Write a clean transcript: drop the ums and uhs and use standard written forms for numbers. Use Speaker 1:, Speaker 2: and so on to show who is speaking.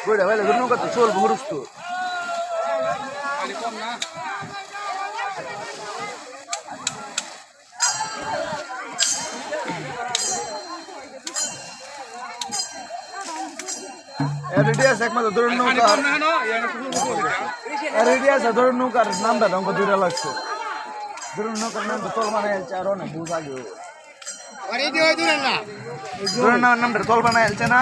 Speaker 1: Băi, vele, nu că te sol burustu. Ready একমাত্র ধরুন নৌকা রেডি আছে ধরুন নৌকার নামটা আমাকে দূরে লাগছে ধরুন নৌকার নামটা তোল বানাইছে আর অনেক বুঝ আগে ধরুন নামটা তোল বানাইছে না